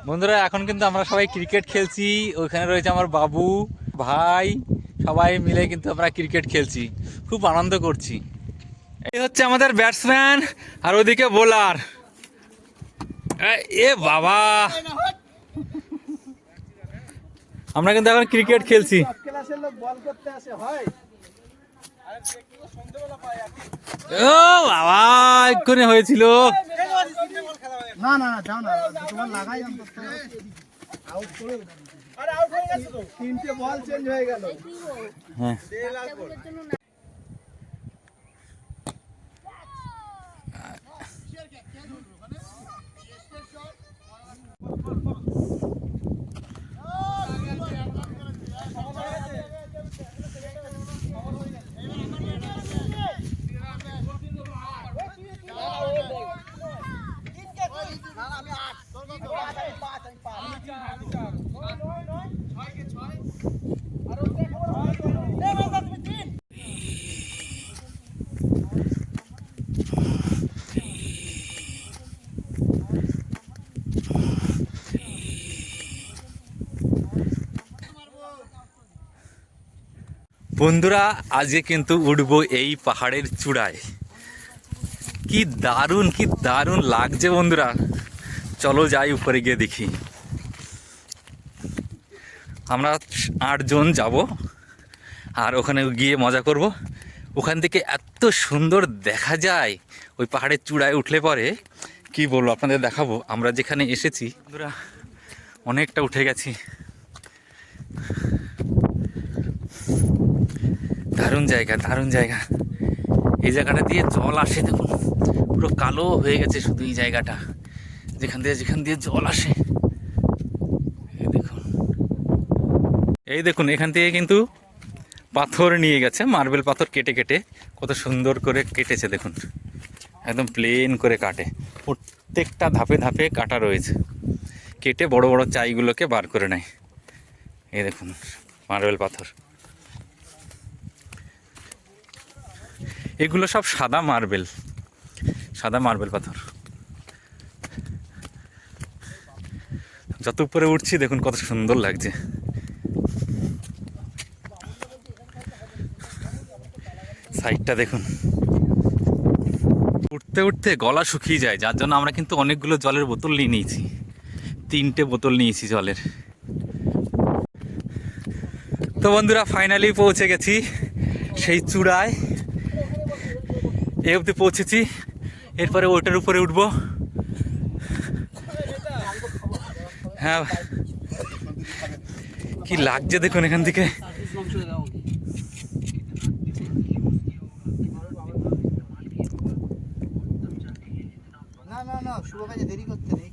বন্ধুরা এখন কিন্তু আমরা সবাই ক্রিকেট খেলছি। ওইখানে রয়েছে আমার বাবু ভাই, সবাই মিলে কিন্তু আমরা ক্রিকেট খেলছি, খুব আনন্দ করছি। এই হচ্ছে আমাদের ব্যাটসম্যান আর ওদিকে বোলার। এ বাবা, আমরা কিন্তু এখন ক্রিকেট খেলছি। ও বাবা, এক্ষুনি হয়েছিল। না না যাও না, তোমার লাগাই আউট করে। আরে আউট হয়ে গেছে তো, তিনটে বল চেঞ্জ হয়ে গেল। হ্যাঁ বন্ধুরা, আজকে কিন্তু উঠবো এই পাহাড়ের চূড়ায়। কি দারুণ লাগছে বন্ধুরা। চলো যাই উপরে গিয়ে দেখি। আমরা 8 জন যাব আর ওখানে গিয়ে মজা করব। ওখান থেকে এত সুন্দর দেখা যায় ওই পাহাড়ের চূড়ায় উঠলে পরে, কি বলবো, আপনাদের দেখাবো। আমরা যেখানে এসেছি বন্ধুরা, অনেকটা উঠে গেছি। দারুণ জায়গা। এই জায়গাটা দিয়ে জল আসে, দেখুন পুরো কালো হয়ে গেছে শুধু এই জায়গাটা, যেখান দিয়ে জল আসে। এই দেখুন এখান থেকে কিন্তু পাথর নিয়ে গেছে, মার্বেল পাথর কেটে কত সুন্দর করে কেটেছে। দেখুন একদম প্লেন করে কাটে, প্রত্যেকটা ধাপে কাটা রয়েছে। কেটে বড় বড় চাইগুলোকে বার করে নেয়। এই দেখুন মার্বেল পাথর, এগুলো সব সাদা মার্বেল পাথর। যত উপরে উঠছি দেখুন কত সুন্দর লাগছে। সাইডটা দেখুন, উঠতে গলা শুকিয়ে যায়, যার জন্য আমরা কিন্তু অনেকগুলো জলের বোতল নিয়ে নিয়েছি। 3টে বোতল নিয়েছি জলের। তো বন্ধুরা, ফাইনালি পৌঁছে গেছি সেই চূড়ায়। এই অবধি পৌঁছেছি, এরপরে ওটার উপরে উঠবো। হ্যাঁ, কি লাগছে দেখুন এখান থেকে। না শুভ কাজে দেরি করতে নেই।